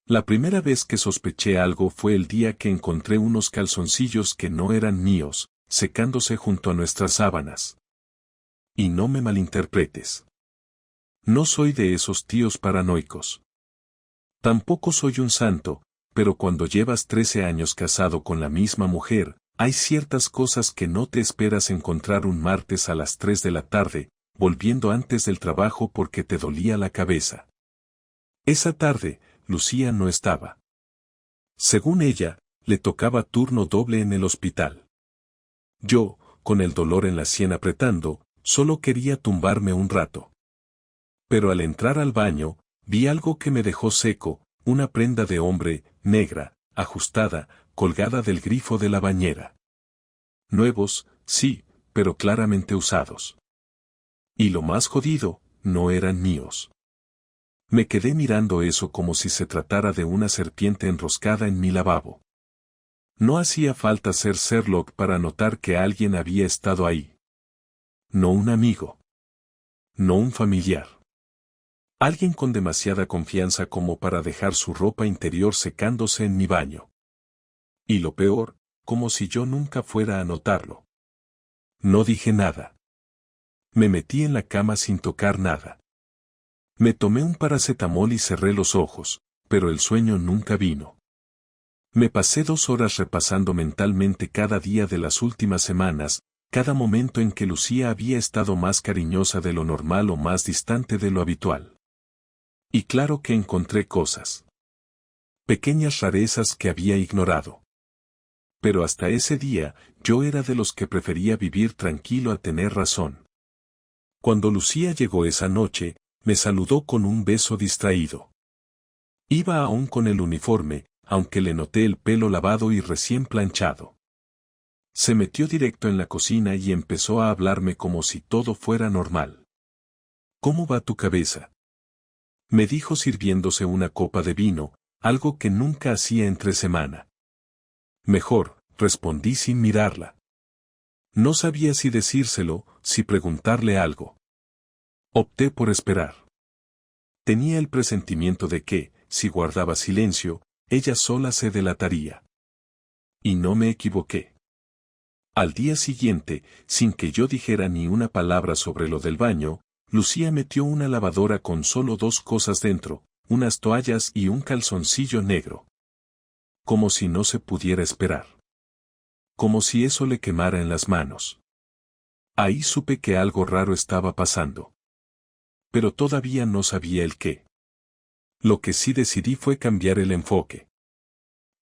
La primera vez que sospeché algo fue el día que encontré unos calzoncillos que no eran míos, secándose junto a nuestras sábanas. Y no me malinterpretes. No soy de esos tíos paranoicos. Tampoco soy un santo, pero cuando llevas 13 años casado con la misma mujer, hay ciertas cosas que no te esperas encontrar un martes a las 3 de la tarde, volviendo antes del trabajo porque te dolía la cabeza. Esa tarde, Lucía no estaba. Según ella, le tocaba turno doble en el hospital. Yo, con el dolor en la sien apretando, solo quería tumbarme un rato. Pero al entrar al baño, vi algo que me dejó seco, una prenda de hombre, negra, ajustada, colgada del grifo de la bañera. Nuevos, sí, pero claramente usados. Y lo más jodido, no eran míos. Me quedé mirando eso como si se tratara de una serpiente enroscada en mi lavabo. No hacía falta ser Sherlock para notar que alguien había estado ahí. No un amigo. No un familiar. Alguien con demasiada confianza como para dejar su ropa interior secándose en mi baño. Y lo peor, como si yo nunca fuera a notarlo. No dije nada. Me metí en la cama sin tocar nada. Me tomé un paracetamol y cerré los ojos, pero el sueño nunca vino. Me pasé 2 horas repasando mentalmente cada día de las últimas semanas, cada momento en que Lucía había estado más cariñosa de lo normal o más distante de lo habitual. Y claro que encontré cosas. Pequeñas rarezas que había ignorado. Pero hasta ese día, yo era de los que prefería vivir tranquilo a tener razón. Cuando Lucía llegó esa noche, me saludó con un beso distraído. Iba aún con el uniforme, aunque le noté el pelo lavado y recién planchado. Se metió directo en la cocina y empezó a hablarme como si todo fuera normal. ¿Cómo va tu cabeza?, me dijo sirviéndose una copa de vino, algo que nunca hacía entre semana. Mejor, respondí sin mirarla. No sabía si decírselo, si preguntarle algo. Opté por esperar. Tenía el presentimiento de que, si guardaba silencio, ella sola se delataría. Y no me equivoqué. Al día siguiente, sin que yo dijera ni una palabra sobre lo del baño, Lucía metió una lavadora con solo 2 cosas dentro, unas toallas y un calzoncillo negro. Como si no se pudiera esperar. Como si eso le quemara en las manos. Ahí supe que algo raro estaba pasando. Pero todavía no sabía el qué. Lo que sí decidí fue cambiar el enfoque.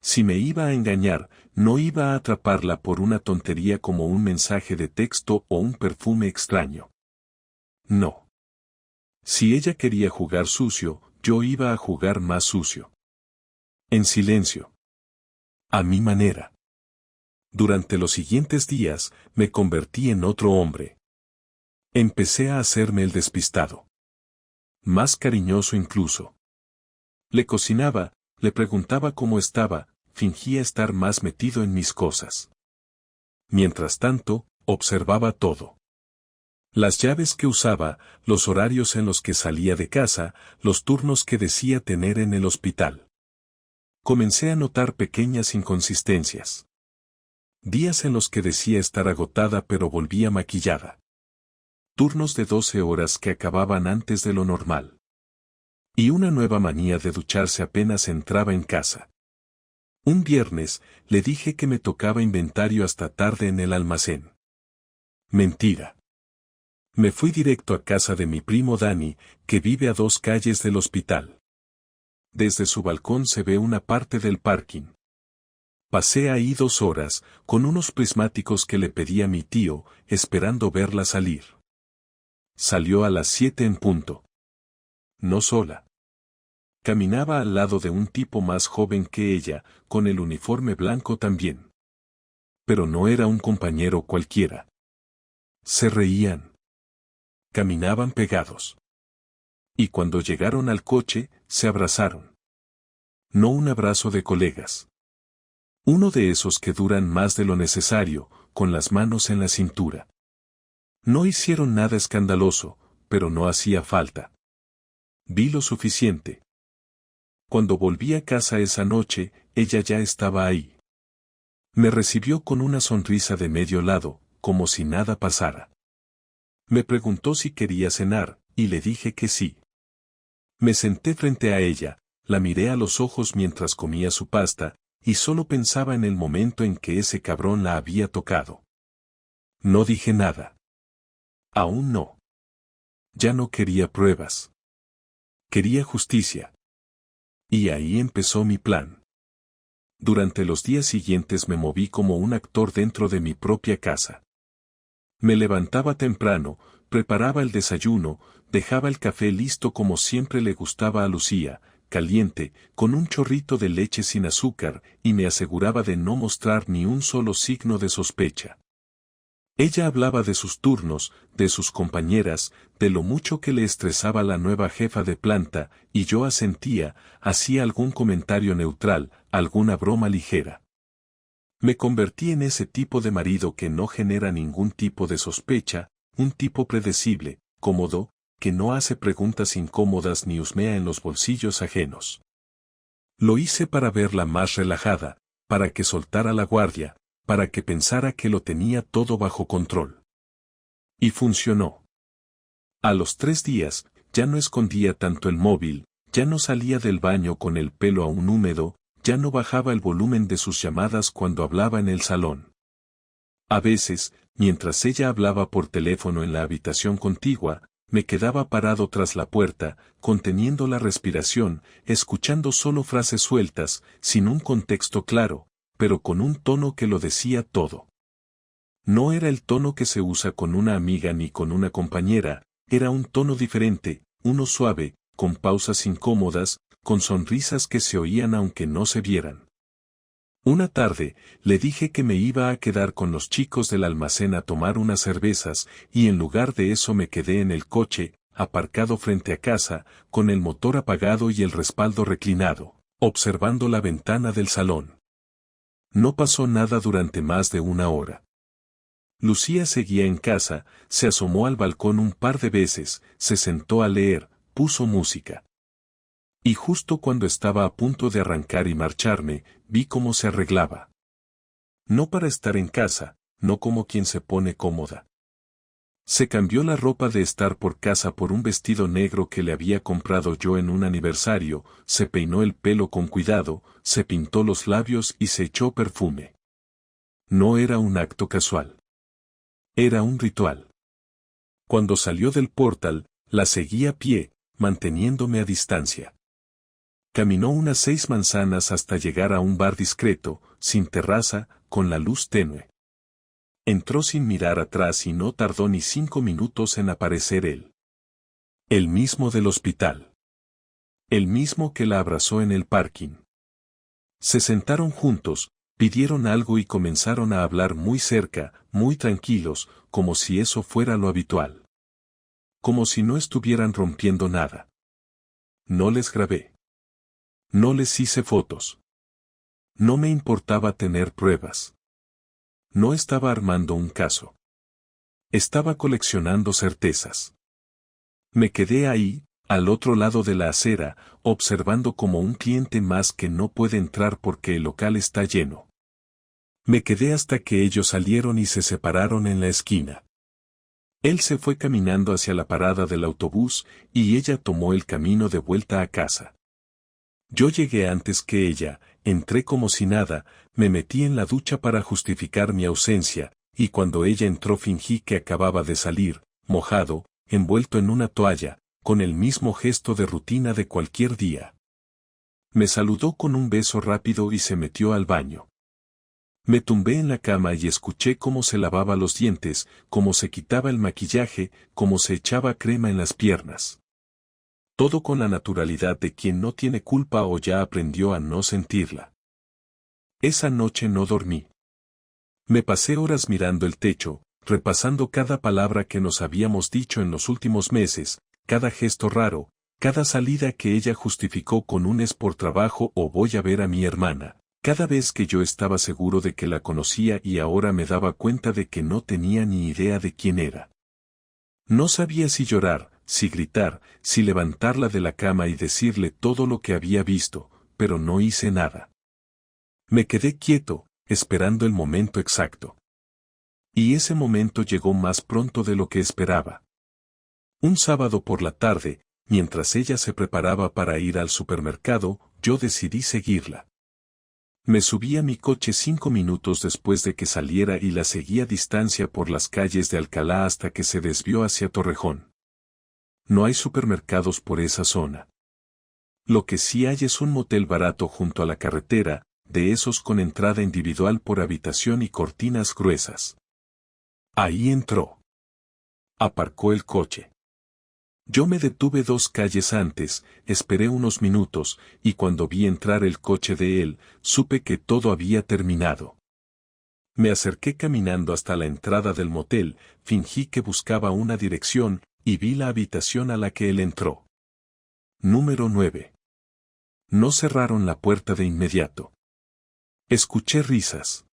Si me iba a engañar, no iba a atraparla por una tontería como un mensaje de texto o un perfume extraño. No. Si ella quería jugar sucio, yo iba a jugar más sucio. En silencio. A mi manera. Durante los siguientes días, me convertí en otro hombre. Empecé a hacerme el despistado. Más cariñoso incluso. Le cocinaba, le preguntaba cómo estaba, fingía estar más metido en mis cosas. Mientras tanto, observaba todo. Las llaves que usaba, los horarios en los que salía de casa, los turnos que decía tener en el hospital. Comencé a notar pequeñas inconsistencias. Días en los que decía estar agotada pero volvía maquillada. Turnos de 12 horas que acababan antes de lo normal. Y una nueva manía de ducharse apenas entraba en casa. Un viernes, le dije que me tocaba inventario hasta tarde en el almacén. Mentira. Me fui directo a casa de mi primo Dani, que vive a 2 calles del hospital. Desde su balcón se ve una parte del parking. Pasé ahí 2 horas, con unos prismáticos que le pedí a mi tío, esperando verla salir. Salió a las 7 en punto. No sola. Caminaba al lado de un tipo más joven que ella, con el uniforme blanco también. Pero no era un compañero cualquiera. Se reían. Caminaban pegados. Y cuando llegaron al coche, se abrazaron. No un abrazo de colegas. Uno de esos que duran más de lo necesario, con las manos en la cintura. No hicieron nada escandaloso, pero no hacía falta. Vi lo suficiente. Cuando volví a casa esa noche, ella ya estaba ahí. Me recibió con una sonrisa de medio lado, como si nada pasara. Me preguntó si quería cenar, y le dije que sí. Me senté frente a ella, la miré a los ojos mientras comía su pasta, y solo pensaba en el momento en que ese cabrón la había tocado. No dije nada. Aún no. Ya no quería pruebas. Quería justicia. Y ahí empezó mi plan. Durante los días siguientes me moví como un actor dentro de mi propia casa. Me levantaba temprano, preparaba el desayuno, dejaba el café listo como siempre le gustaba a Lucía, caliente, con un chorrito de leche sin azúcar, y me aseguraba de no mostrar ni un solo signo de sospecha. Ella hablaba de sus turnos, de sus compañeras, de lo mucho que le estresaba la nueva jefa de planta, y yo asentía, hacía algún comentario neutral, alguna broma ligera. Me convertí en ese tipo de marido que no genera ningún tipo de sospecha, un tipo predecible, cómodo, que no hace preguntas incómodas ni husmea en los bolsillos ajenos. Lo hice para verla más relajada, para que soltara la guardia, para que pensara que lo tenía todo bajo control. Y funcionó. A los 3 días, ya no escondía tanto el móvil, ya no salía del baño con el pelo aún húmedo, ya no bajaba el volumen de sus llamadas cuando hablaba en el salón. A veces, mientras ella hablaba por teléfono en la habitación contigua, me quedaba parado tras la puerta, conteniendo la respiración, escuchando solo frases sueltas, sin un contexto claro, pero con un tono que lo decía todo. No era el tono que se usa con una amiga ni con una compañera, era un tono diferente, uno suave, con pausas incómodas, con sonrisas que se oían aunque no se vieran. Una tarde, le dije que me iba a quedar con los chicos del almacén a tomar unas cervezas, y en lugar de eso me quedé en el coche, aparcado frente a casa, con el motor apagado y el respaldo reclinado, observando la ventana del salón. No pasó nada durante más de 1 hora. Lucía seguía en casa, se asomó al balcón un par de veces, se sentó a leer, puso música. Y justo cuando estaba a punto de arrancar y marcharme, vi cómo se arreglaba. No para estar en casa, no como quien se pone cómoda. Se cambió la ropa de estar por casa por un vestido negro que le había comprado yo en un aniversario, se peinó el pelo con cuidado, se pintó los labios y se echó perfume. No era un acto casual. Era un ritual. Cuando salió del portal, la seguí a pie, manteniéndome a distancia. Caminó unas 6 manzanas hasta llegar a un bar discreto, sin terraza, con la luz tenue. Entró sin mirar atrás y no tardó ni 5 minutos en aparecer él. El mismo del hospital. El mismo que la abrazó en el parking. Se sentaron juntos, pidieron algo y comenzaron a hablar muy cerca, muy tranquilos, como si eso fuera lo habitual. Como si no estuvieran rompiendo nada. No les grabé. No les hice fotos. No me importaba tener pruebas. No estaba armando un caso. Estaba coleccionando certezas. Me quedé ahí, al otro lado de la acera, observando como un cliente más que no puede entrar porque el local está lleno. Me quedé hasta que ellos salieron y se separaron en la esquina. Él se fue caminando hacia la parada del autobús y ella tomó el camino de vuelta a casa. Yo llegué antes que ella, entré como si nada, me metí en la ducha para justificar mi ausencia, y cuando ella entró fingí que acababa de salir, mojado, envuelto en una toalla, con el mismo gesto de rutina de cualquier día. Me saludó con un beso rápido y se metió al baño. Me tumbé en la cama y escuché cómo se lavaba los dientes, cómo se quitaba el maquillaje, cómo se echaba crema en las piernas. Todo con la naturalidad de quien no tiene culpa o ya aprendió a no sentirla. Esa noche no dormí. Me pasé horas mirando el techo, repasando cada palabra que nos habíamos dicho en los últimos meses, cada gesto raro, cada salida que ella justificó con un es por trabajo o voy a ver a mi hermana, cada vez que yo estaba seguro de que la conocía y ahora me daba cuenta de que no tenía ni idea de quién era. No sabía si llorar, si gritar, si levantarla de la cama y decirle todo lo que había visto, pero no hice nada. Me quedé quieto, esperando el momento exacto. Y ese momento llegó más pronto de lo que esperaba. Un sábado por la tarde, mientras ella se preparaba para ir al supermercado, yo decidí seguirla. Me subí a mi coche 5 minutos después de que saliera y la seguí a distancia por las calles de Alcalá hasta que se desvió hacia Torrejón. No hay supermercados por esa zona. Lo que sí hay es un motel barato junto a la carretera, de esos con entrada individual por habitación y cortinas gruesas. Ahí entró. Aparcó el coche. Yo me detuve 2 calles antes, esperé unos minutos, y cuando vi entrar el coche de él, supe que todo había terminado. Me acerqué caminando hasta la entrada del motel, fingí que buscaba una dirección, y vi la habitación a la que él entró. Número 9. No cerraron la puerta de inmediato. Escuché risas.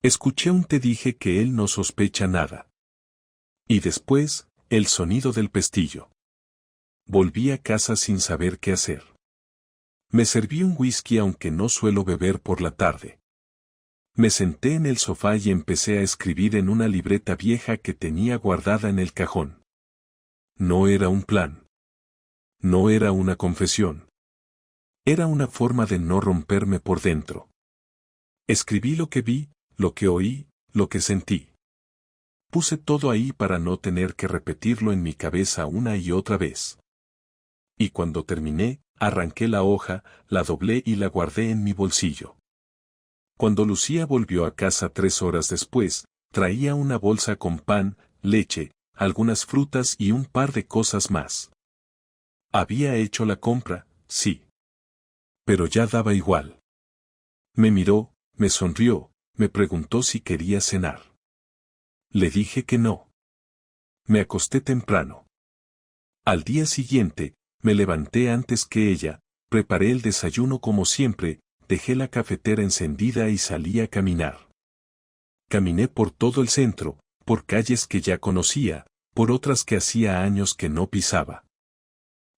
Escuché un te dije que él no sospecha nada. Y después, el sonido del pestillo. Volví a casa sin saber qué hacer. Me serví un whisky aunque no suelo beber por la tarde. Me senté en el sofá y empecé a escribir en una libreta vieja que tenía guardada en el cajón. No era un plan. No era una confesión. Era una forma de no romperme por dentro. Escribí lo que vi, lo que oí, lo que sentí. Puse todo ahí para no tener que repetirlo en mi cabeza una y otra vez. Y cuando terminé, arranqué la hoja, la doblé y la guardé en mi bolsillo. Cuando Lucía volvió a casa 3 horas después, traía una bolsa con pan, leche, algunas frutas y un par de cosas más. Había hecho la compra, sí. Pero ya daba igual. Me miró, me sonrió, me preguntó si quería cenar. Le dije que no. Me acosté temprano. Al día siguiente, me levanté antes que ella, preparé el desayuno como siempre, dejé la cafetera encendida y salí a caminar. Caminé por todo el centro, por calles que ya conocía, por otras que hacía años que no pisaba.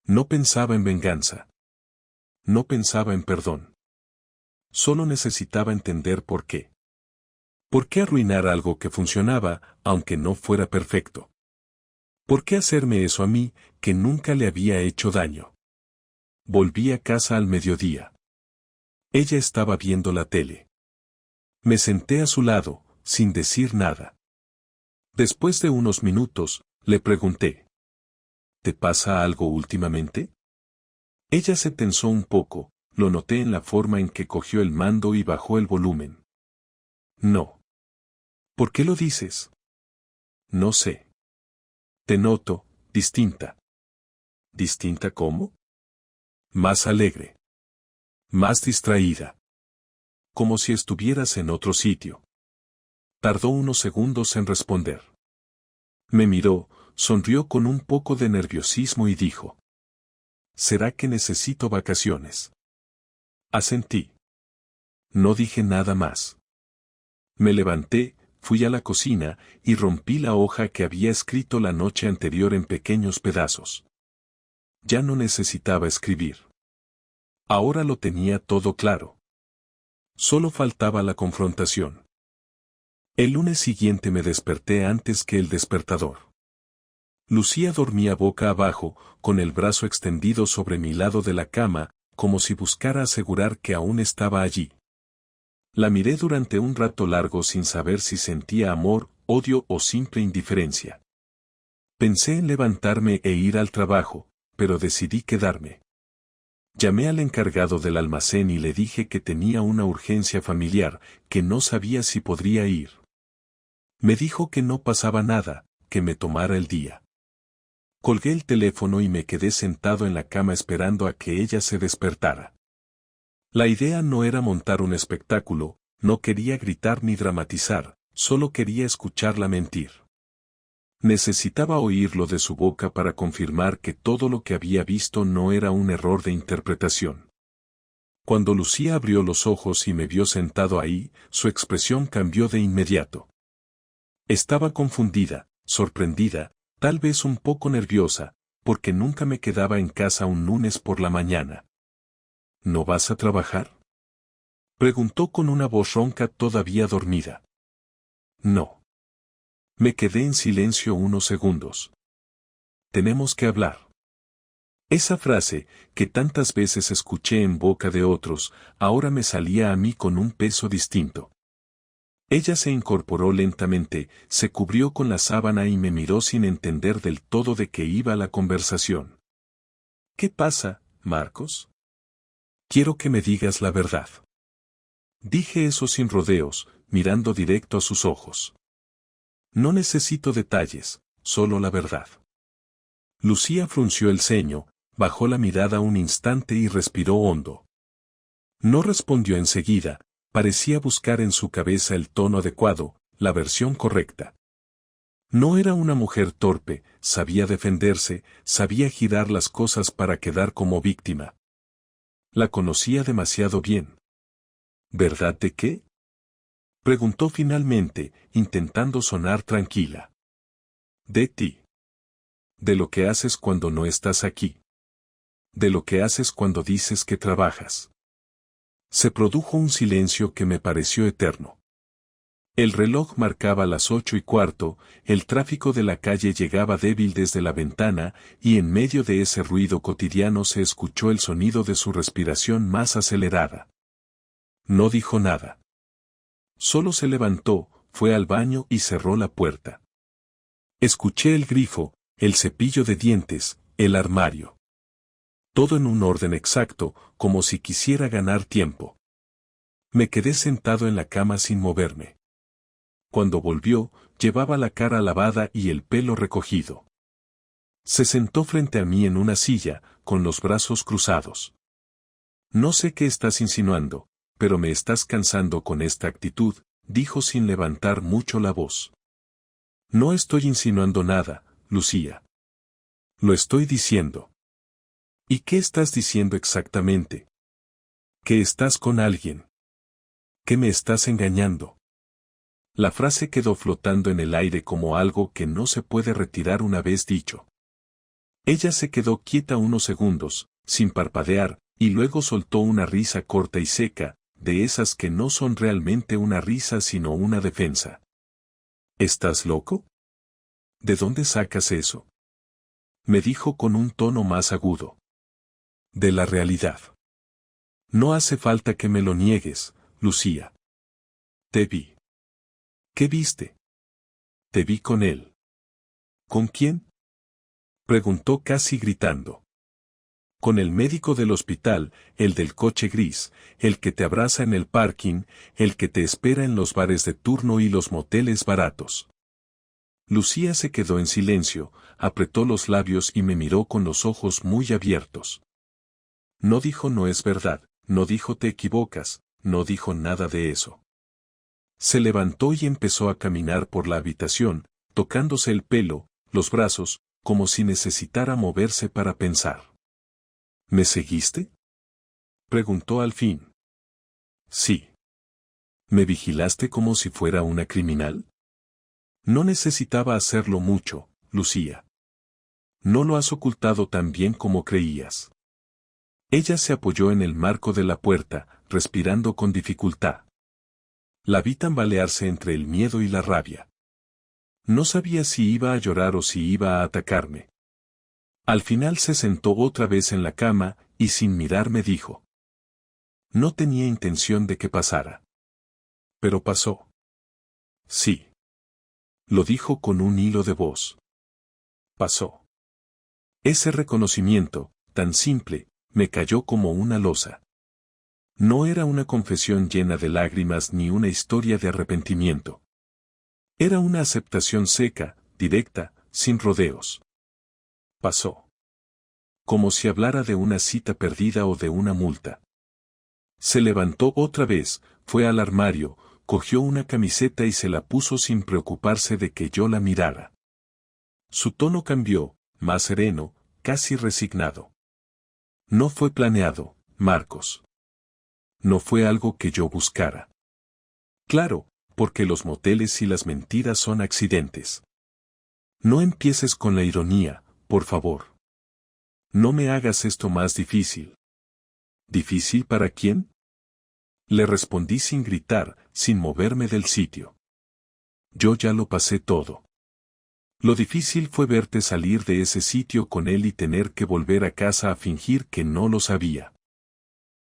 No pensaba en venganza. No pensaba en perdón. Solo necesitaba entender por qué. ¿Por qué arruinar algo que funcionaba, aunque no fuera perfecto? ¿Por qué hacerme eso a mí, que nunca le había hecho daño? Volví a casa al mediodía. Ella estaba viendo la tele. Me senté a su lado, sin decir nada. Después de unos minutos, le pregunté: ¿te pasa algo últimamente? Ella se tensó un poco, lo noté en la forma en que cogió el mando y bajó el volumen. No. ¿Por qué lo dices? No sé. Te noto, distinta. ¿Distinta cómo? Más alegre. Más distraída. Como si estuvieras en otro sitio. Tardó unos segundos en responder. Me miró, sonrió con un poco de nerviosismo y dijo: ¿será que necesito vacaciones? Asentí. No dije nada más. Me levanté, fui a la cocina, y rompí la hoja que había escrito la noche anterior en pequeños pedazos. Ya no necesitaba escribir. Ahora lo tenía todo claro. Solo faltaba la confrontación. El lunes siguiente me desperté antes que el despertador. Lucía dormía boca abajo, con el brazo extendido sobre mi lado de la cama, como si buscara asegurar que aún estaba allí. La miré durante un rato largo sin saber si sentía amor, odio o simple indiferencia. Pensé en levantarme e ir al trabajo, pero decidí quedarme. Llamé al encargado del almacén y le dije que tenía una urgencia familiar, que no sabía si podría ir. Me dijo que no pasaba nada, que me tomara el día. Colgué el teléfono y me quedé sentado en la cama esperando a que ella se despertara. La idea no era montar un espectáculo, no quería gritar ni dramatizar, solo quería escucharla mentir. Necesitaba oírlo de su boca para confirmar que todo lo que había visto no era un error de interpretación. Cuando Lucía abrió los ojos y me vio sentado ahí, su expresión cambió de inmediato. Estaba confundida, sorprendida, tal vez un poco nerviosa, porque nunca me quedaba en casa un lunes por la mañana. ¿No vas a trabajar? Preguntó con una voz ronca todavía dormida. No. Me quedé en silencio unos segundos. Tenemos que hablar. Esa frase, que tantas veces escuché en boca de otros, ahora me salía a mí con un peso distinto. Ella se incorporó lentamente, se cubrió con la sábana y me miró sin entender del todo de qué iba la conversación. ¿Qué pasa, Marcos? Quiero que me digas la verdad. Dije eso sin rodeos, mirando directo a sus ojos. No necesito detalles, solo la verdad. Lucía frunció el ceño, bajó la mirada un instante y respiró hondo. No respondió enseguida, parecía buscar en su cabeza el tono adecuado, la versión correcta. No era una mujer torpe, sabía defenderse, sabía girar las cosas para quedar como víctima. La conocía demasiado bien. ¿Verdad de qué? Preguntó finalmente, intentando sonar tranquila. De ti. De lo que haces cuando no estás aquí. De lo que haces cuando dices que trabajas. Se produjo un silencio que me pareció eterno. El reloj marcaba las 8:15, el tráfico de la calle llegaba débil desde la ventana, y en medio de ese ruido cotidiano se escuchó el sonido de su respiración más acelerada. No dijo nada. Solo se levantó, fue al baño y cerró la puerta. Escuché el grifo, el cepillo de dientes, el armario. Todo en un orden exacto, como si quisiera ganar tiempo. Me quedé sentado en la cama sin moverme. Cuando volvió, llevaba la cara lavada y el pelo recogido. Se sentó frente a mí en una silla, con los brazos cruzados. No sé qué estás insinuando, pero me estás cansando con esta actitud, dijo sin levantar mucho la voz. No estoy insinuando nada, Lucía. Lo estoy diciendo. ¿Y qué estás diciendo exactamente? Que estás con alguien. Que me estás engañando. La frase quedó flotando en el aire como algo que no se puede retirar una vez dicho. Ella se quedó quieta unos segundos, sin parpadear, y luego soltó una risa corta y seca, de esas que no son realmente una risa sino una defensa. ¿Estás loco? ¿De dónde sacas eso? Me dijo con un tono más agudo. De la realidad. No hace falta que me lo niegues, Lucía. Te vi. ¿Qué viste? Te vi con él. ¿Con quién? Preguntó casi gritando. Con el médico del hospital, el del coche gris, el que te abraza en el parking, el que te espera en los bares de turno y los moteles baratos. Lucía se quedó en silencio, apretó los labios y me miró con los ojos muy abiertos. No dijo no es verdad, no dijo te equivocas, no dijo nada de eso. Se levantó y empezó a caminar por la habitación, tocándose el pelo, los brazos, como si necesitara moverse para pensar. ¿Me seguiste? Preguntó al fin. Sí. ¿Me vigilaste como si fuera una criminal? No necesitaba hacerlo mucho, Lucía. No lo has ocultado tan bien como creías. Ella se apoyó en el marco de la puerta, respirando con dificultad. La vi tambalearse entre el miedo y la rabia. No sabía si iba a llorar o si iba a atacarme. Al final se sentó otra vez en la cama, y sin mirarme dijo. No tenía intención de que pasara. Pero pasó. Sí. Lo dijo con un hilo de voz. Pasó. Ese reconocimiento, tan simple, me cayó como una losa. No era una confesión llena de lágrimas ni una historia de arrepentimiento. Era una aceptación seca, directa, sin rodeos. Pasó. Como si hablara de una cita perdida o de una multa. Se levantó otra vez, fue al armario, cogió una camiseta y se la puso sin preocuparse de que yo la mirara. Su tono cambió, más sereno, casi resignado. No fue planeado, Marcos. No fue algo que yo buscara. Claro, porque los moteles y las mentiras son accidentes. No empieces con la ironía, por favor. No me hagas esto más difícil. ¿Difícil para quién? Le respondí sin gritar, sin moverme del sitio. Yo ya lo pasé todo. Lo difícil fue verte salir de ese sitio con él y tener que volver a casa a fingir que no lo sabía.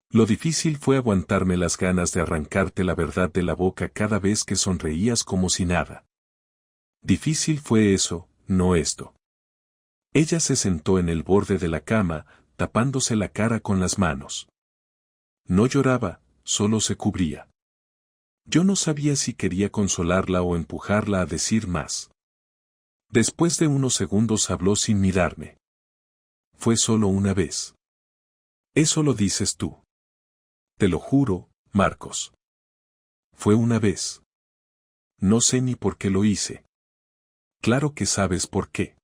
Lo difícil fue aguantarme las ganas de arrancarte la verdad de la boca cada vez que sonreías como si nada. Difícil fue eso, no esto. Ella se sentó en el borde de la cama, tapándose la cara con las manos. No lloraba, solo se cubría. Yo no sabía si quería consolarla o empujarla a decir más. Después de unos segundos habló sin mirarme. Fue solo una vez. Eso lo dices tú. Te lo juro, Marcos. Fue una vez. No sé ni por qué lo hice. Claro que sabes por qué.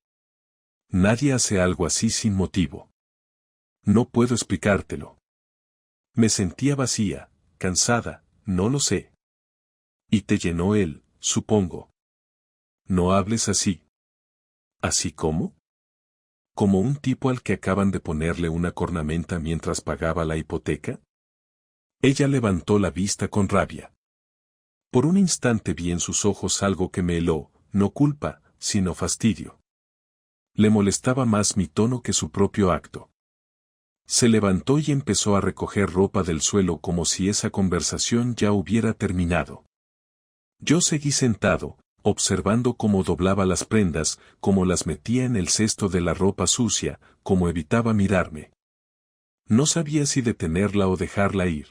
Nadie hace algo así sin motivo. No puedo explicártelo. Me sentía vacía, cansada, no lo sé. Y te llenó él, supongo. No hables así. ¿Así cómo? ¿Como un tipo al que acaban de ponerle una cornamenta mientras pagaba la hipoteca? Ella levantó la vista con rabia. Por un instante vi en sus ojos algo que me heló, no culpa, sino fastidio. Le molestaba más mi tono que su propio acto. Se levantó y empezó a recoger ropa del suelo como si esa conversación ya hubiera terminado. Yo seguí sentado, observando cómo doblaba las prendas, cómo las metía en el cesto de la ropa sucia, cómo evitaba mirarme. No sabía si detenerla o dejarla ir.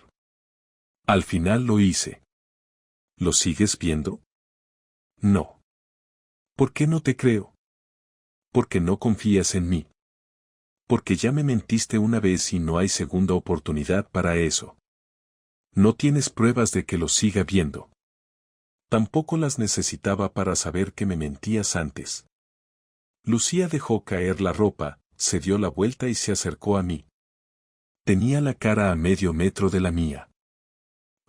Al final lo hice. ¿Lo sigues viendo? No. ¿Por qué no te creo? Porque no confías en mí. Porque ya me mentiste una vez y no hay segunda oportunidad para eso. No tienes pruebas de que lo siga viendo. Tampoco las necesitaba para saber que me mentías antes. Lucía dejó caer la ropa, se dio la vuelta y se acercó a mí. Tenía la cara a medio metro de la mía.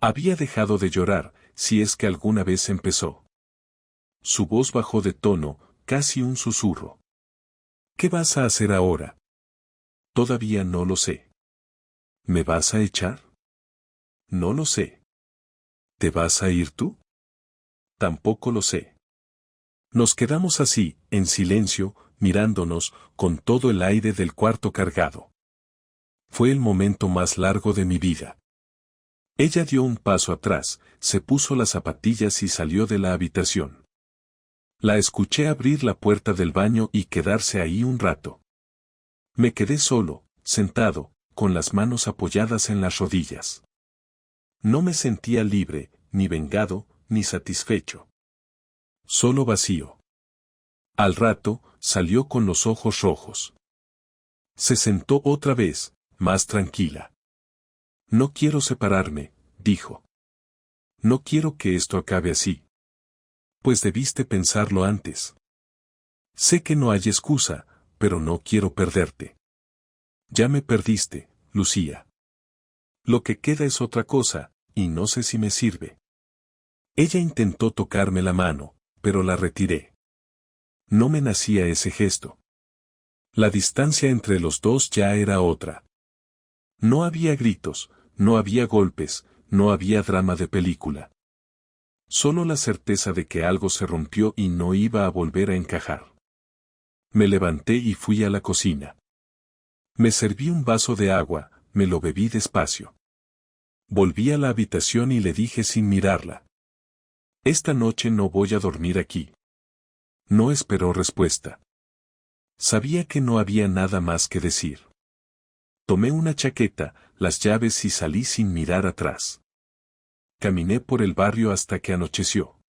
Había dejado de llorar, si es que alguna vez empezó. Su voz bajó de tono, casi un susurro. ¿Qué vas a hacer ahora? Todavía no lo sé. ¿Me vas a echar? No lo sé. ¿Te vas a ir tú? Tampoco lo sé. Nos quedamos así, en silencio, mirándonos, con todo el aire del cuarto cargado. Fue el momento más largo de mi vida. Ella dio un paso atrás, se puso las zapatillas y salió de la habitación. La escuché abrir la puerta del baño y quedarse ahí un rato. Me quedé solo, sentado, con las manos apoyadas en las rodillas. No me sentía libre, ni vengado, ni satisfecho. Solo vacío. Al rato, salió con los ojos rojos. Se sentó otra vez, más tranquila. No quiero separarme, dijo. No quiero que esto acabe así. Pues debiste pensarlo antes. Sé que no hay excusa, pero no quiero perderte. Ya me perdiste, Lucía. Lo que queda es otra cosa, y no sé si me sirve. Ella intentó tocarme la mano, pero la retiré. No me nacía ese gesto. La distancia entre los dos ya era otra. No había gritos, no había golpes, no había drama de película. Solo la certeza de que algo se rompió y no iba a volver a encajar. Me levanté y fui a la cocina. Me serví un vaso de agua, me lo bebí despacio. Volví a la habitación y le dije sin mirarla. Esta noche no voy a dormir aquí. No esperó respuesta. Sabía que no había nada más que decir. Tomé una chaqueta, las llaves y salí sin mirar atrás. Caminé por el barrio hasta que anocheció.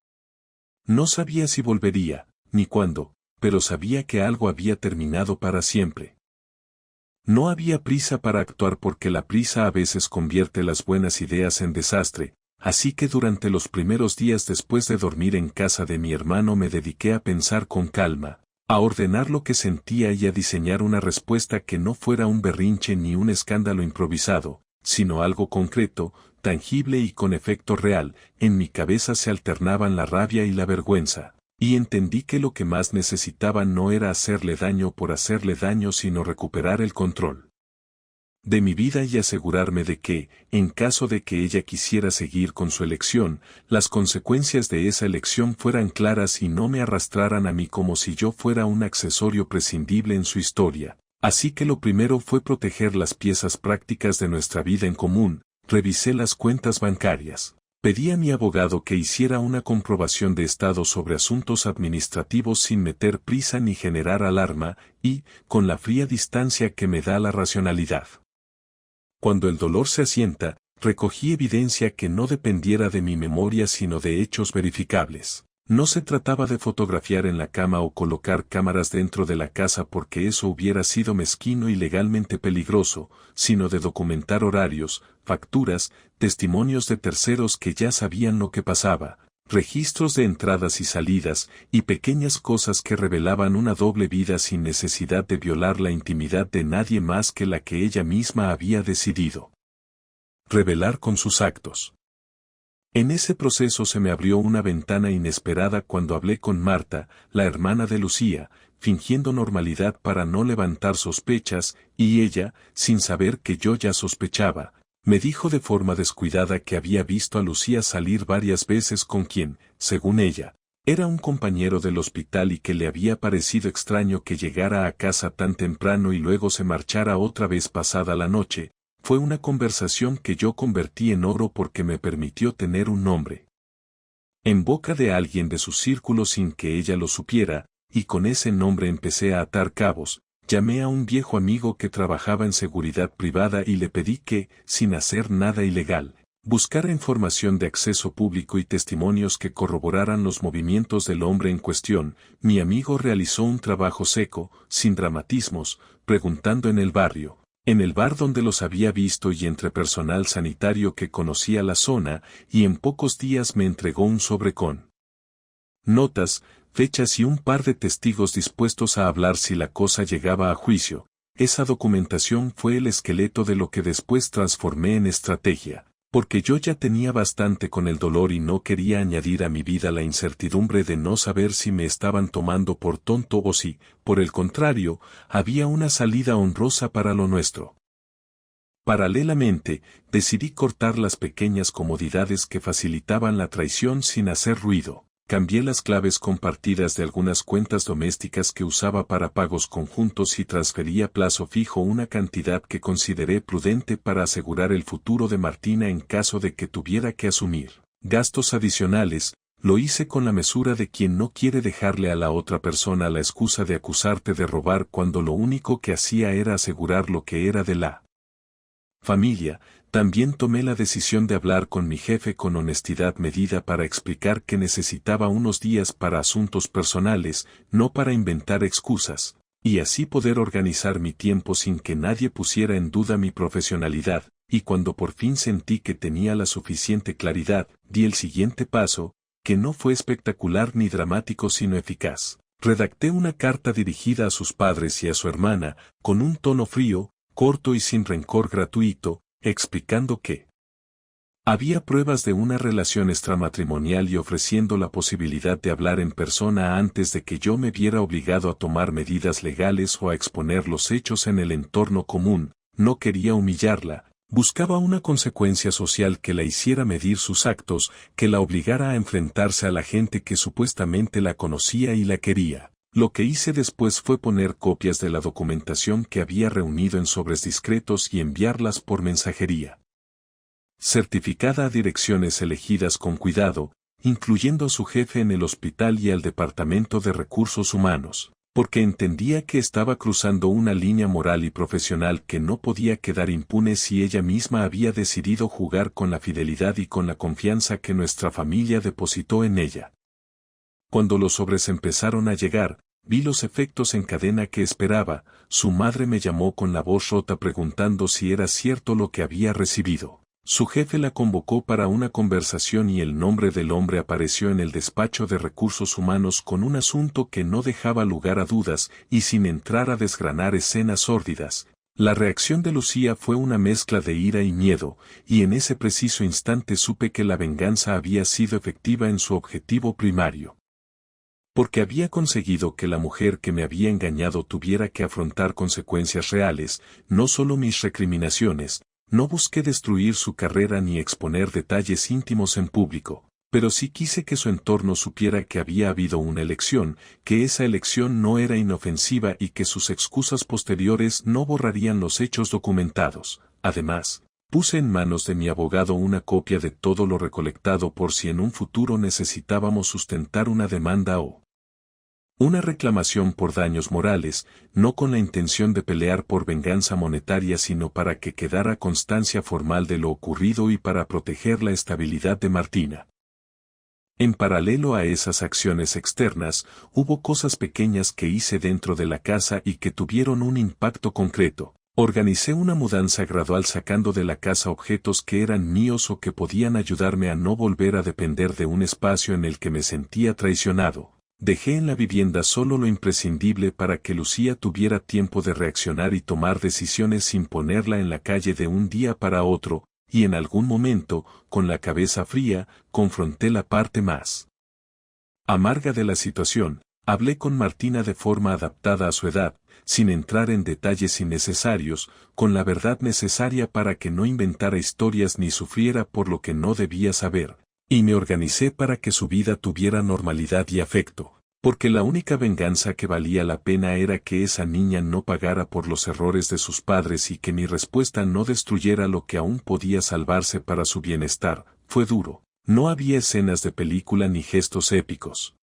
No sabía si volvería, ni cuándo, pero sabía que algo había terminado para siempre. No había prisa para actuar porque la prisa a veces convierte las buenas ideas en desastre, así que durante los primeros días después de dormir en casa de mi hermano me dediqué a pensar con calma, a ordenar lo que sentía y a diseñar una respuesta que no fuera un berrinche ni un escándalo improvisado, sino algo concreto, tangible y con efecto real. En mi cabeza se alternaban la rabia y la vergüenza, y entendí que lo que más necesitaba no era hacerle daño por hacerle daño sino recuperar el control. de mi vida y asegurarme de que, en caso de que ella quisiera seguir con su elección, las consecuencias de esa elección fueran claras y no me arrastraran a mí como si yo fuera un accesorio prescindible en su historia. Así que lo primero fue proteger las piezas prácticas de nuestra vida en común. Revisé las cuentas bancarias. Pedí a mi abogado que hiciera una comprobación de estado sobre asuntos administrativos sin meter prisa ni generar alarma, y, con la fría distancia que me da la racionalidad. Cuando el dolor se asienta, recogí evidencia que no dependiera de mi memoria sino de hechos verificables. No se trataba de fotografiar en la cama o colocar cámaras dentro de la casa porque eso hubiera sido mezquino y legalmente peligroso, sino de documentar horarios, facturas, testimonios de terceros que ya sabían lo que pasaba, registros de entradas y salidas, y pequeñas cosas que revelaban una doble vida sin necesidad de violar la intimidad de nadie más que la que ella misma había decidido revelar con sus actos. En ese proceso se me abrió una ventana inesperada cuando hablé con Marta, la hermana de Lucía, fingiendo normalidad para no levantar sospechas, y ella, sin saber que yo ya sospechaba, me dijo de forma descuidada que había visto a Lucía salir varias veces con quien, según ella, era un compañero del hospital y que le había parecido extraño que llegara a casa tan temprano y luego se marchara otra vez pasada la noche. Fue una conversación que yo convertí en oro porque me permitió tener un nombre en boca de alguien de su círculo sin que ella lo supiera, y con ese nombre empecé a atar cabos. Llamé a un viejo amigo que trabajaba en seguridad privada y le pedí que, sin hacer nada ilegal, buscara información de acceso público y testimonios que corroboraran los movimientos del hombre en cuestión. Mi amigo realizó un trabajo seco, sin dramatismos, preguntando en el barrio, en el bar donde los había visto y entre personal sanitario que conocía la zona, y en pocos días me entregó un sobre con notas, fechas y un par de testigos dispuestos a hablar si la cosa llegaba a juicio. Esa documentación fue el esqueleto de lo que después transformé en estrategia, porque yo ya tenía bastante con el dolor y no quería añadir a mi vida la incertidumbre de no saber si me estaban tomando por tonto o si, por el contrario, había una salida honrosa para lo nuestro. Paralelamente, decidí cortar las pequeñas comodidades que facilitaban la traición sin hacer ruido. Cambié las claves compartidas de algunas cuentas domésticas que usaba para pagos conjuntos y transferí a plazo fijo una cantidad que consideré prudente para asegurar el futuro de Martina en caso de que tuviera que asumir gastos adicionales. Lo hice con la mesura de quien no quiere dejarle a la otra persona la excusa de acusarte de robar cuando lo único que hacía era asegurar lo que era de la familia. También tomé la decisión de hablar con mi jefe con honestidad medida para explicar que necesitaba unos días para asuntos personales, no para inventar excusas, y así poder organizar mi tiempo sin que nadie pusiera en duda mi profesionalidad, y cuando por fin sentí que tenía la suficiente claridad, di el siguiente paso, que no fue espectacular ni dramático sino eficaz. Redacté una carta dirigida a sus padres y a su hermana, con un tono frío, corto y sin rencor gratuito, explicando que había pruebas de una relación extramatrimonial y ofreciendo la posibilidad de hablar en persona antes de que yo me viera obligado a tomar medidas legales o a exponer los hechos en el entorno común. No quería humillarla, buscaba una consecuencia social que la hiciera medir sus actos, que la obligara a enfrentarse a la gente que supuestamente la conocía y la quería. Lo que hice después fue poner copias de la documentación que había reunido en sobres discretos y enviarlas por mensajería certificada a direcciones elegidas con cuidado, incluyendo a su jefe en el hospital y al Departamento de Recursos Humanos, porque entendía que estaba cruzando una línea moral y profesional que no podía quedar impune si ella misma había decidido jugar con la fidelidad y con la confianza que nuestra familia depositó en ella. Cuando los sobres empezaron a llegar, vi los efectos en cadena que esperaba. Su madre me llamó con la voz rota preguntando si era cierto lo que había recibido. Su jefe la convocó para una conversación y el nombre del hombre apareció en el despacho de recursos humanos con un asunto que no dejaba lugar a dudas, y sin entrar a desgranar escenas sórdidas. La reacción de Lucía fue una mezcla de ira y miedo, y en ese preciso instante supe que la venganza había sido efectiva en su objetivo primario. Porque había conseguido que la mujer que me había engañado tuviera que afrontar consecuencias reales, no solo mis recriminaciones. No busqué destruir su carrera ni exponer detalles íntimos en público, pero sí quise que su entorno supiera que había habido una elección, que esa elección no era inofensiva y que sus excusas posteriores no borrarían los hechos documentados. Además, puse en manos de mi abogado una copia de todo lo recolectado por si en un futuro necesitábamos sustentar una demanda o una reclamación por daños morales, no con la intención de pelear por venganza monetaria sino para que quedara constancia formal de lo ocurrido y para proteger la estabilidad de Martina. En paralelo a esas acciones externas, hubo cosas pequeñas que hice dentro de la casa y que tuvieron un impacto concreto. Organicé una mudanza gradual sacando de la casa objetos que eran míos o que podían ayudarme a no volver a depender de un espacio en el que me sentía traicionado. Dejé en la vivienda solo lo imprescindible para que Lucía tuviera tiempo de reaccionar y tomar decisiones sin ponerla en la calle de un día para otro, y en algún momento, con la cabeza fría, confronté la parte más amarga de la situación. Hablé con Martina de forma adaptada a su edad, sin entrar en detalles innecesarios, con la verdad necesaria para que no inventara historias ni sufriera por lo que no debía saber. Y me organicé para que su vida tuviera normalidad y afecto, porque la única venganza que valía la pena era que esa niña no pagara por los errores de sus padres y que mi respuesta no destruyera lo que aún podía salvarse para su bienestar. Fue duro. No había escenas de película ni gestos épicos.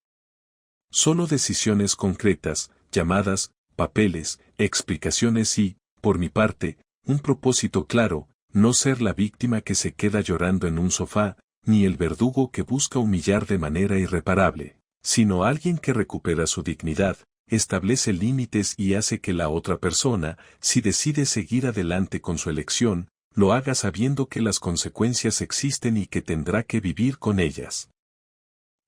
Solo decisiones concretas, llamadas, papeles, explicaciones y, por mi parte, un propósito claro, no ser la víctima que se queda llorando en un sofá, ni el verdugo que busca humillar de manera irreparable, sino alguien que recupera su dignidad, establece límites y hace que la otra persona, si decide seguir adelante con su elección, lo haga sabiendo que las consecuencias existen y que tendrá que vivir con ellas.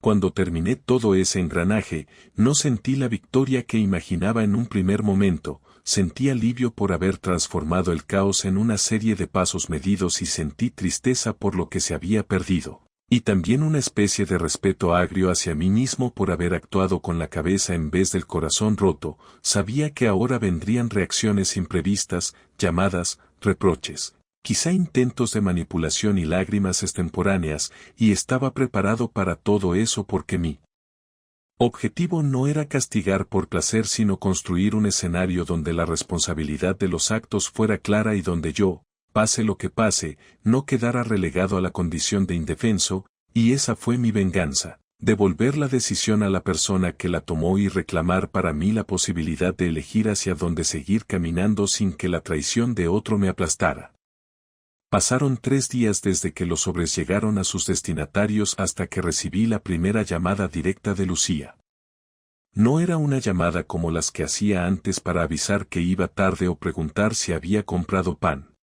Cuando terminé todo ese engranaje, no sentí la victoria que imaginaba en un primer momento. Sentí alivio por haber transformado el caos en una serie de pasos medidos y sentí tristeza por lo que se había perdido. Y también una especie de respeto agrio hacia mí mismo por haber actuado con la cabeza en vez del corazón roto. Sabía que ahora vendrían reacciones imprevistas, llamadas, reproches, quizá intentos de manipulación y lágrimas extemporáneas, y estaba preparado para todo eso porque mi objetivo no era castigar por placer sino construir un escenario donde la responsabilidad de los actos fuera clara y donde yo, pase lo que pase, no quedara relegado a la condición de indefenso, y esa fue mi venganza, devolver la decisión a la persona que la tomó y reclamar para mí la posibilidad de elegir hacia dónde seguir caminando sin que la traición de otro me aplastara. Pasaron 3 días desde que los sobres llegaron a sus destinatarios hasta que recibí la primera llamada directa de Lucía. No era una llamada como las que hacía antes para avisar que iba tarde o preguntar si había comprado pan.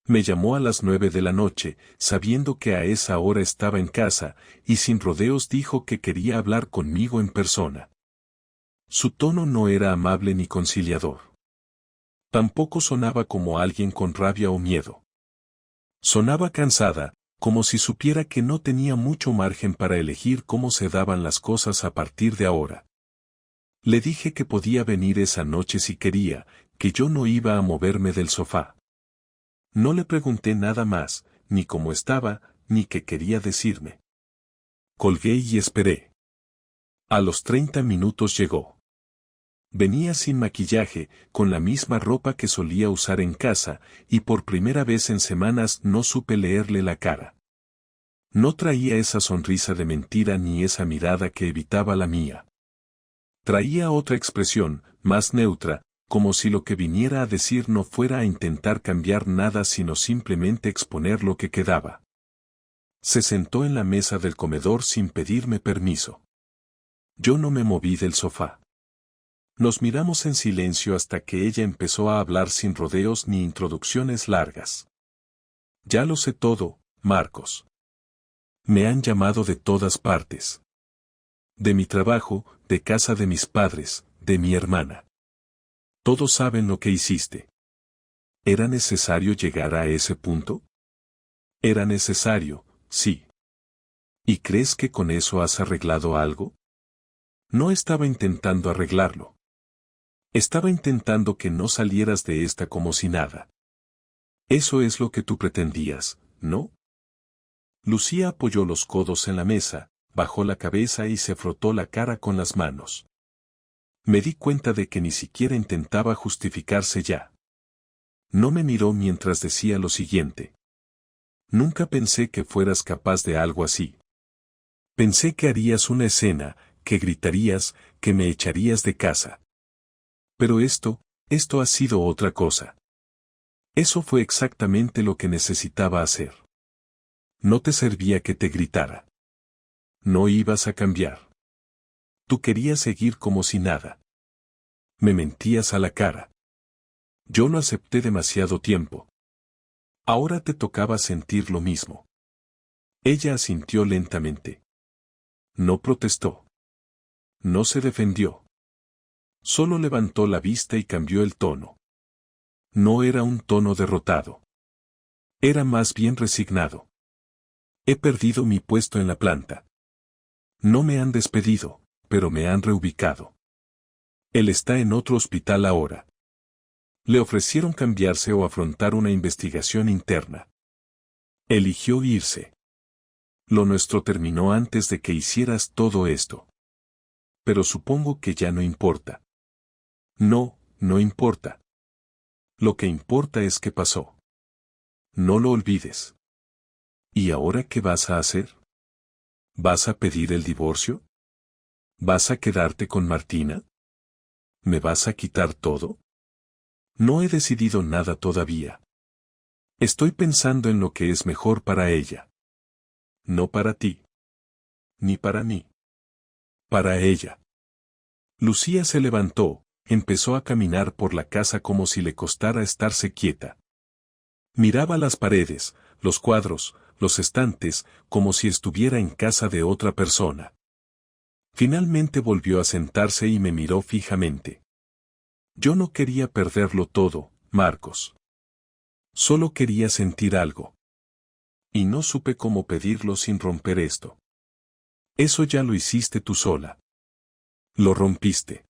Me llamó a las 9 de la noche, sabiendo que a esa hora estaba en casa, y sin rodeos dijo que quería hablar conmigo en persona. Su tono no era amable ni conciliador. Tampoco sonaba como alguien con rabia o miedo. Sonaba cansada, como si supiera que no tenía mucho margen para elegir cómo se daban las cosas a partir de ahora. Le dije que podía venir esa noche si quería, que yo no iba a moverme del sofá. No le pregunté nada más, ni cómo estaba, ni qué quería decirme. Colgué y esperé. A los 30 minutos llegó. Venía sin maquillaje, con la misma ropa que solía usar en casa, y por primera vez en semanas no supe leerle la cara. No traía esa sonrisa de mentira ni esa mirada que evitaba la mía. Traía otra expresión, más neutra, como si lo que viniera a decir no fuera a intentar cambiar nada sino simplemente exponer lo que quedaba. Se sentó en la mesa del comedor sin pedirme permiso. Yo no me moví del sofá. Nos miramos en silencio hasta que ella empezó a hablar sin rodeos ni introducciones largas. Ya lo sé todo, Marcos. Me han llamado de todas partes. De mi trabajo, de casa de mis padres, de mi hermana. Todos saben lo que hiciste. ¿Era necesario llegar a ese punto? Era necesario, sí. ¿Y crees que con eso has arreglado algo? No estaba intentando arreglarlo. Estaba intentando que no salieras de esta como si nada. Eso es lo que tú pretendías, ¿no? Lucía apoyó los codos en la mesa, bajó la cabeza y se frotó la cara con las manos. Me di cuenta de que ni siquiera intentaba justificarse ya. No me miró mientras decía lo siguiente. Nunca pensé que fueras capaz de algo así. Pensé que harías una escena, que gritarías, que me echarías de casa. Pero esto ha sido otra cosa. Eso fue exactamente lo que necesitaba hacer. No te servía que te gritara. No ibas a cambiar. Tú querías seguir como si nada. Me mentías a la cara. Yo lo acepté demasiado tiempo. Ahora te tocaba sentir lo mismo. Ella asintió lentamente. No protestó. No se defendió. Solo levantó la vista y cambió el tono. No era un tono derrotado. Era más bien resignado. He perdido mi puesto en la planta. No me han despedido, pero me han reubicado. Él está en otro hospital ahora. Le ofrecieron cambiarse o afrontar una investigación interna. Eligió irse. Lo nuestro terminó antes de que hicieras todo esto. Pero supongo que ya no importa. No, no importa. Lo que importa es qué pasó. No lo olvides. ¿Y ahora qué vas a hacer? ¿Vas a pedir el divorcio? ¿Vas a quedarte con Martina? ¿Me vas a quitar todo? No he decidido nada todavía. Estoy pensando en lo que es mejor para ella. No para ti. Ni para mí. Para ella. Lucía se levantó, empezó a caminar por la casa como si le costara estarse quieta. Miraba las paredes, los cuadros, los estantes, como si estuviera en casa de otra persona. Finalmente volvió a sentarse y me miró fijamente. Yo no quería perderlo todo, Marcos. Solo quería sentir algo. Y no supe cómo pedirlo sin romper esto. Eso ya lo hiciste tú sola. Lo rompiste.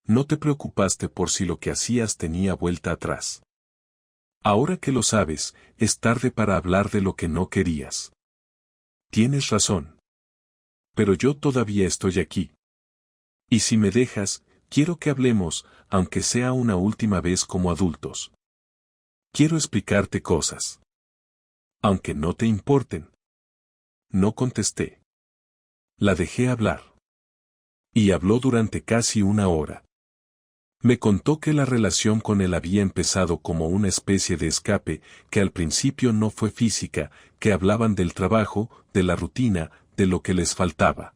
No te preocupaste por si lo que hacías tenía vuelta atrás. Ahora que lo sabes, es tarde para hablar de lo que no querías. Tienes razón. Pero yo todavía estoy aquí. Y si me dejas, quiero que hablemos, aunque sea una última vez como adultos. Quiero explicarte cosas. Aunque no te importen. No contesté. La dejé hablar. Y habló durante casi una hora. Me contó que la relación con él había empezado como una especie de escape, que al principio no fue física, que hablaban del trabajo, de la rutina, de lo que les faltaba.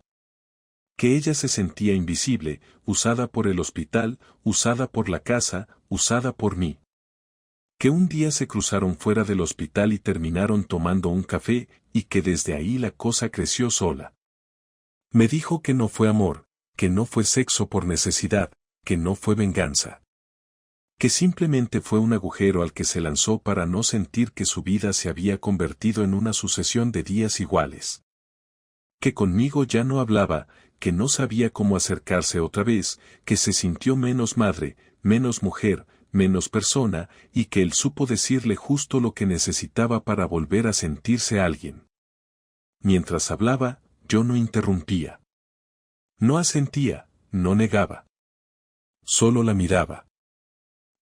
Que ella se sentía invisible, usada por el hospital, usada por la casa, usada por mí. Que un día se cruzaron fuera del hospital y terminaron tomando un café, y que desde ahí la cosa creció sola. Me dijo que no fue amor, que no fue sexo por necesidad, que no fue venganza. Que simplemente fue un agujero al que se lanzó para no sentir que su vida se había convertido en una sucesión de días iguales. Que conmigo ya no hablaba, que no sabía cómo acercarse otra vez, que se sintió menos madre, menos mujer, menos persona, y que él supo decirle justo lo que necesitaba para volver a sentirse alguien. Mientras hablaba, yo no interrumpía. No asentía, no negaba. Solo la miraba.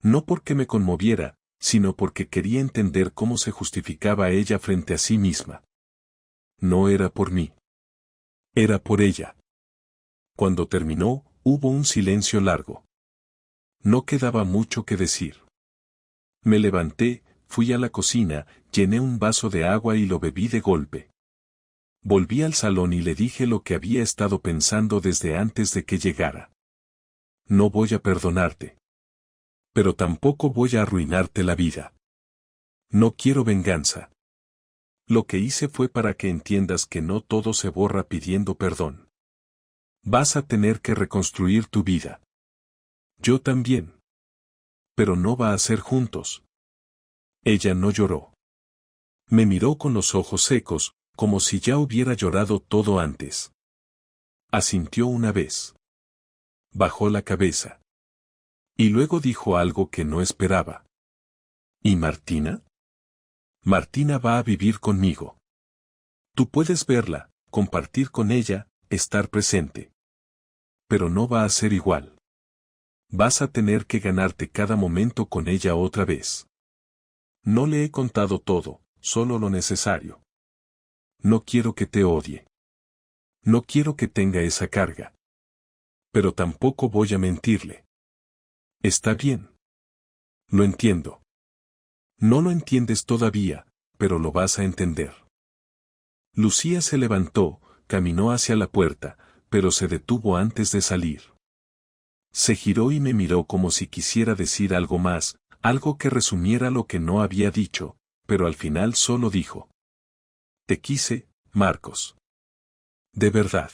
No porque me conmoviera, sino porque quería entender cómo se justificaba ella frente a sí misma. No era por mí. Era por ella. Cuando terminó, hubo un silencio largo. No quedaba mucho que decir. Me levanté, fui a la cocina, llené un vaso de agua y lo bebí de golpe. Volví al salón y le dije lo que había estado pensando desde antes de que llegara. No voy a perdonarte. Pero tampoco voy a arruinarte la vida. No quiero venganza. Lo que hice fue para que entiendas que no todo se borra pidiendo perdón. Vas a tener que reconstruir tu vida. Yo también. Pero no va a ser juntos. Ella no lloró. Me miró con los ojos secos, como si ya hubiera llorado todo antes. Asintió una vez. Bajó la cabeza. Y luego dijo algo que no esperaba. ¿Y Martina? Martina va a vivir conmigo. Tú puedes verla, compartir con ella, estar presente. Pero no va a ser igual. Vas a tener que ganarte cada momento con ella otra vez. No le he contado todo, solo lo necesario. No quiero que te odie. No quiero que tenga esa carga. Pero tampoco voy a mentirle. Está bien. Lo entiendo. No lo entiendes todavía, pero lo vas a entender. Lucía se levantó, caminó hacia la puerta, pero se detuvo antes de salir. Se giró y me miró como si quisiera decir algo más, algo que resumiera lo que no había dicho, pero al final solo dijo: Te quise, Marcos. De verdad.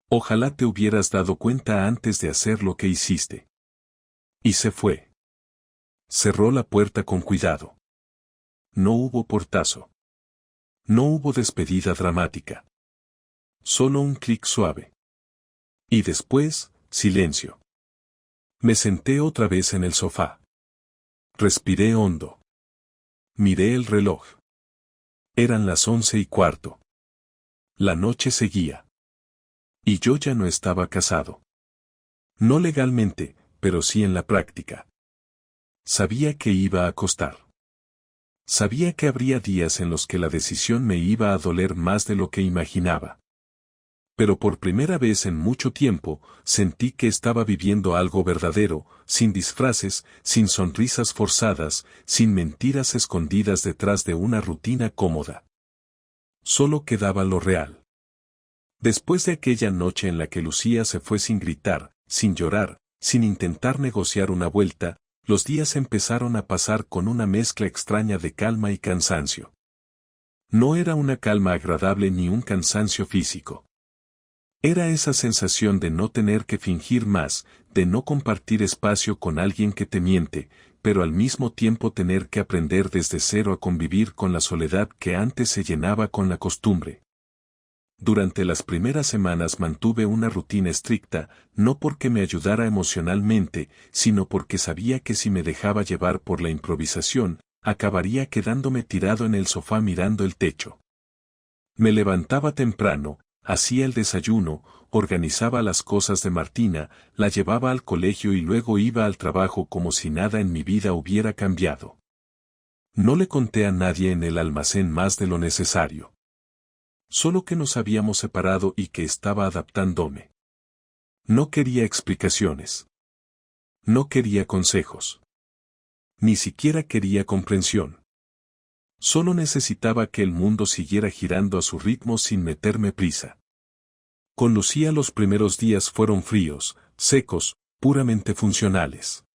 Ojalá te hubieras dado cuenta antes de hacer lo que hiciste. Y se fue. Cerró la puerta con cuidado. No hubo portazo. No hubo despedida dramática. Solo un clic suave. Y después, silencio. Me senté otra vez en el sofá. Respiré hondo. Miré el reloj. Eran las 11:15. La noche seguía. Y yo ya no estaba casado. No legalmente, pero sí en la práctica. Sabía que iba a costar. Sabía que habría días en los que la decisión me iba a doler más de lo que imaginaba. Pero por primera vez en mucho tiempo, sentí que estaba viviendo algo verdadero, sin disfraces, sin sonrisas forzadas, sin mentiras escondidas detrás de una rutina cómoda. Solo quedaba lo real. Después de aquella noche en la que Lucía se fue sin gritar, sin llorar, sin intentar negociar una vuelta, los días empezaron a pasar con una mezcla extraña de calma y cansancio. No era una calma agradable ni un cansancio físico. Era esa sensación de no tener que fingir más, de no compartir espacio con alguien que te miente, pero al mismo tiempo tener que aprender desde cero a convivir con la soledad que antes se llenaba con la costumbre. Durante las primeras semanas mantuve una rutina estricta, no porque me ayudara emocionalmente, sino porque sabía que si me dejaba llevar por la improvisación, acabaría quedándome tirado en el sofá mirando el techo. Me levantaba temprano, hacía el desayuno, organizaba las cosas de Martina, la llevaba al colegio y luego iba al trabajo como si nada en mi vida hubiera cambiado. No le conté a nadie en el almacén más de lo necesario. Solo que nos habíamos separado y que estaba adaptándome. No quería explicaciones. No quería consejos. Ni siquiera quería comprensión. Solo necesitaba que el mundo siguiera girando a su ritmo sin meterme prisa. Con Lucía los primeros días fueron fríos, secos, puramente funcionales.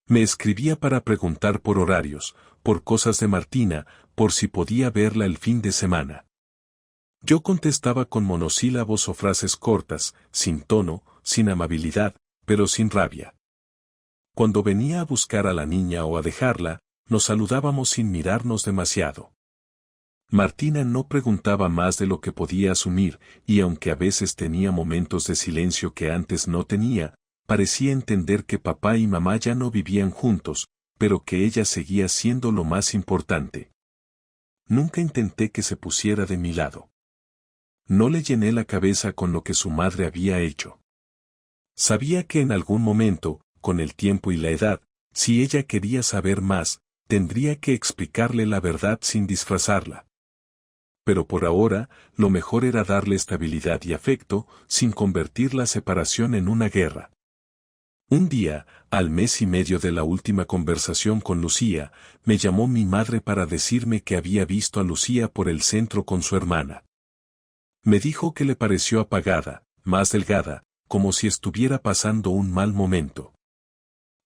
Me escribía para preguntar por horarios, por cosas de Martina, por si podía verla el fin de semana. Yo contestaba con monosílabos o frases cortas, sin tono, sin amabilidad, pero sin rabia. Cuando venía a buscar a la niña o a dejarla, nos saludábamos sin mirarnos demasiado. Martina no preguntaba más de lo que podía asumir, y aunque a veces tenía momentos de silencio que antes no tenía, parecía entender que papá y mamá ya no vivían juntos, pero que ella seguía siendo lo más importante. Nunca intenté que se pusiera de mi lado. No le llené la cabeza con lo que su madre había hecho. Sabía que en algún momento, con el tiempo y la edad, si ella quería saber más, tendría que explicarle la verdad sin disfrazarla. Pero por ahora, lo mejor era darle estabilidad y afecto, sin convertir la separación en una guerra. Un día, al mes y medio de la última conversación con Lucía, me llamó mi madre para decirme que había visto a Lucía por el centro con su hermana. Me dijo que le pareció apagada, más delgada, como si estuviera pasando un mal momento.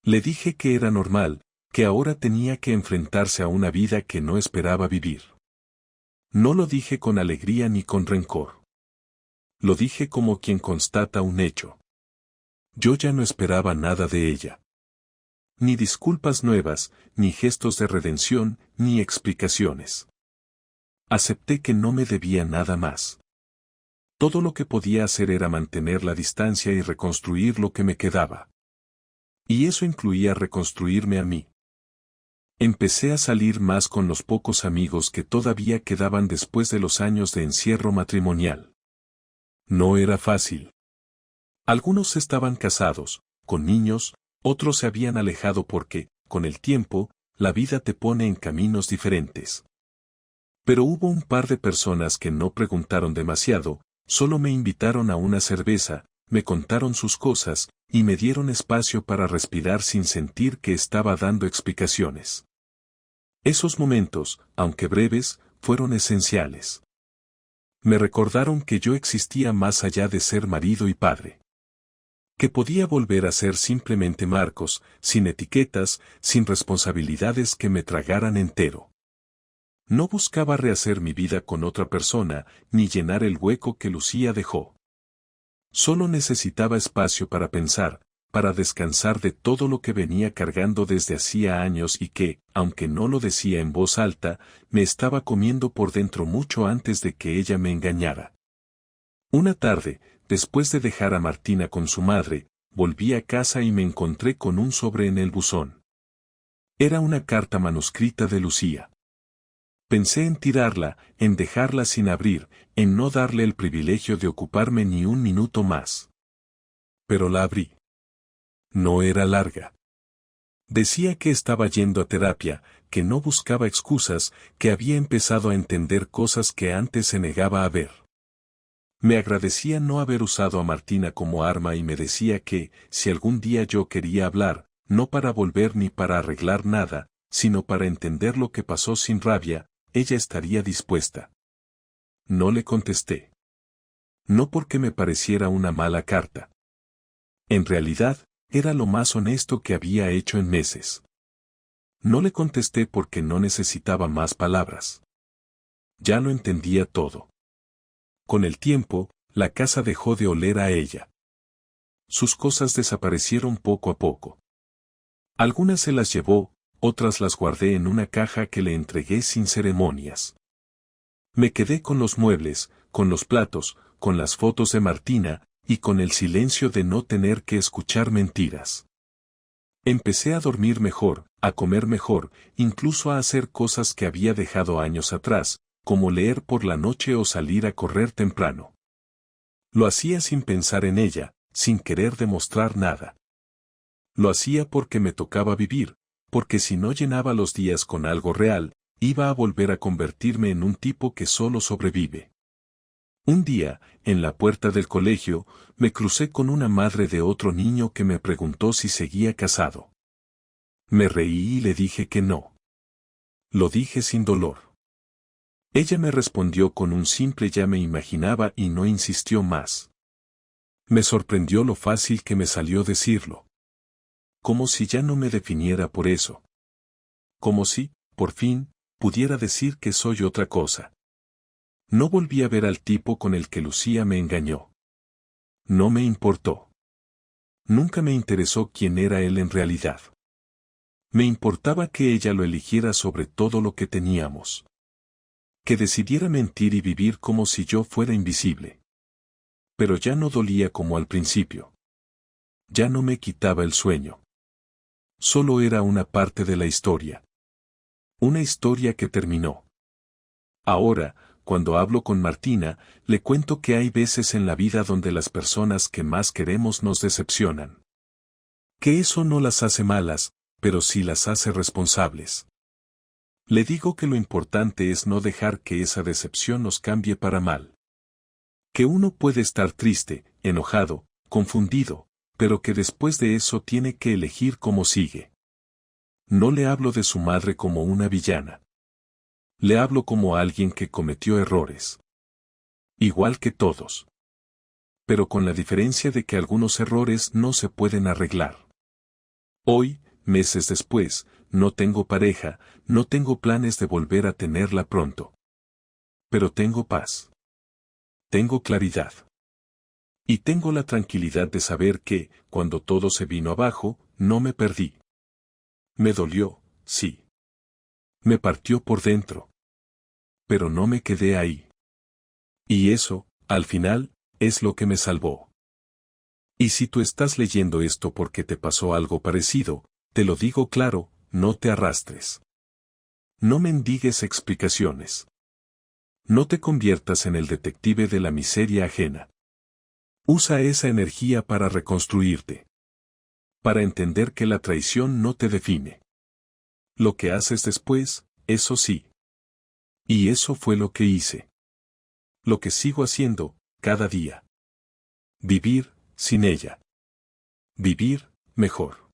Le dije que era normal, que ahora tenía que enfrentarse a una vida que no esperaba vivir. No lo dije con alegría ni con rencor. Lo dije como quien constata un hecho. Yo ya no esperaba nada de ella. Ni disculpas nuevas, ni gestos de redención, ni explicaciones. Acepté que no me debía nada más. Todo lo que podía hacer era mantener la distancia y reconstruir lo que me quedaba. Y eso incluía reconstruirme a mí. Empecé a salir más con los pocos amigos que todavía quedaban después de los años de encierro matrimonial. No era fácil. Algunos estaban casados, con niños, otros se habían alejado porque, con el tiempo, la vida te pone en caminos diferentes. Pero hubo un par de personas que no preguntaron demasiado, solo me invitaron a una cerveza, me contaron sus cosas, y me dieron espacio para respirar sin sentir que estaba dando explicaciones. Esos momentos, aunque breves, fueron esenciales. Me recordaron que yo existía más allá de ser marido y padre. Que podía volver a ser simplemente Marcos, sin etiquetas, sin responsabilidades que me tragaran entero. No buscaba rehacer mi vida con otra persona, ni llenar el hueco que Lucía dejó. Solo necesitaba espacio para pensar, para descansar de todo lo que venía cargando desde hacía años y que, aunque no lo decía en voz alta, me estaba comiendo por dentro mucho antes de que ella me engañara. Una tarde, después de dejar a Martina con su madre, volví a casa y me encontré con un sobre en el buzón. Era una carta manuscrita de Lucía. Pensé en tirarla, en dejarla sin abrir, en no darle el privilegio de ocuparme ni un minuto más. Pero la abrí. No era larga. Decía que estaba yendo a terapia, que no buscaba excusas, que había empezado a entender cosas que antes se negaba a ver. Me agradecía no haber usado a Martina como arma y me decía que, si algún día yo quería hablar, no para volver ni para arreglar nada, sino para entender lo que pasó sin rabia, ella estaría dispuesta. No le contesté. No porque me pareciera una mala carta. En realidad, era lo más honesto que había hecho en meses. No le contesté porque no necesitaba más palabras. Ya lo entendía todo. Con el tiempo, la casa dejó de oler a ella. Sus cosas desaparecieron poco a poco. Algunas se las llevó, otras las guardé en una caja que le entregué sin ceremonias. Me quedé con los muebles, con los platos, con las fotos de Martina, y con el silencio de no tener que escuchar mentiras. Empecé a dormir mejor, a comer mejor, incluso a hacer cosas que había dejado años atrás, como leer por la noche o salir a correr temprano. Lo hacía sin pensar en ella, sin querer demostrar nada. Lo hacía porque me tocaba vivir, porque si no llenaba los días con algo real, iba a volver a convertirme en un tipo que solo sobrevive. Un día, en la puerta del colegio, me crucé con una madre de otro niño que me preguntó si seguía casado. Me reí y le dije que no. Lo dije sin dolor. Ella me respondió con un simple ya me imaginaba y no insistió más. Me sorprendió lo fácil que me salió decirlo. Como si ya no me definiera por eso. Como si, por fin, pudiera decir que soy otra cosa. No volví a ver al tipo con el que Lucía me engañó. No me importó. Nunca me interesó quién era él en realidad. Me importaba que ella lo eligiera sobre todo lo que teníamos. Que decidiera mentir y vivir como si yo fuera invisible. Pero ya no dolía como al principio. Ya no me quitaba el sueño. Solo era una parte de la historia. Una historia que terminó. Ahora, cuando hablo con Martina, le cuento que hay veces en la vida donde las personas que más queremos nos decepcionan. Que eso no las hace malas, pero sí las hace responsables. Le digo que lo importante es no dejar que esa decepción nos cambie para mal. Que uno puede estar triste, enojado, confundido, pero que después de eso tiene que elegir cómo sigue. No le hablo de su madre como una villana. Le hablo como alguien que cometió errores. Igual que todos. Pero con la diferencia de que algunos errores no se pueden arreglar. Hoy, meses después, no tengo pareja, no tengo planes de volver a tenerla pronto. Pero tengo paz. Tengo claridad. Y tengo la tranquilidad de saber que, cuando todo se vino abajo, no me perdí. Me dolió, sí. Me partió por dentro. Pero no me quedé ahí. Y eso, al final, es lo que me salvó. Y si tú estás leyendo esto porque te pasó algo parecido, te lo digo claro, no te arrastres. No mendigues explicaciones. No te conviertas en el detective de la miseria ajena. Usa esa energía para reconstruirte. Para entender que la traición no te define. Lo que haces después, eso sí. Y eso fue lo que hice. Lo que sigo haciendo, cada día. Vivir, sin ella. Vivir, mejor.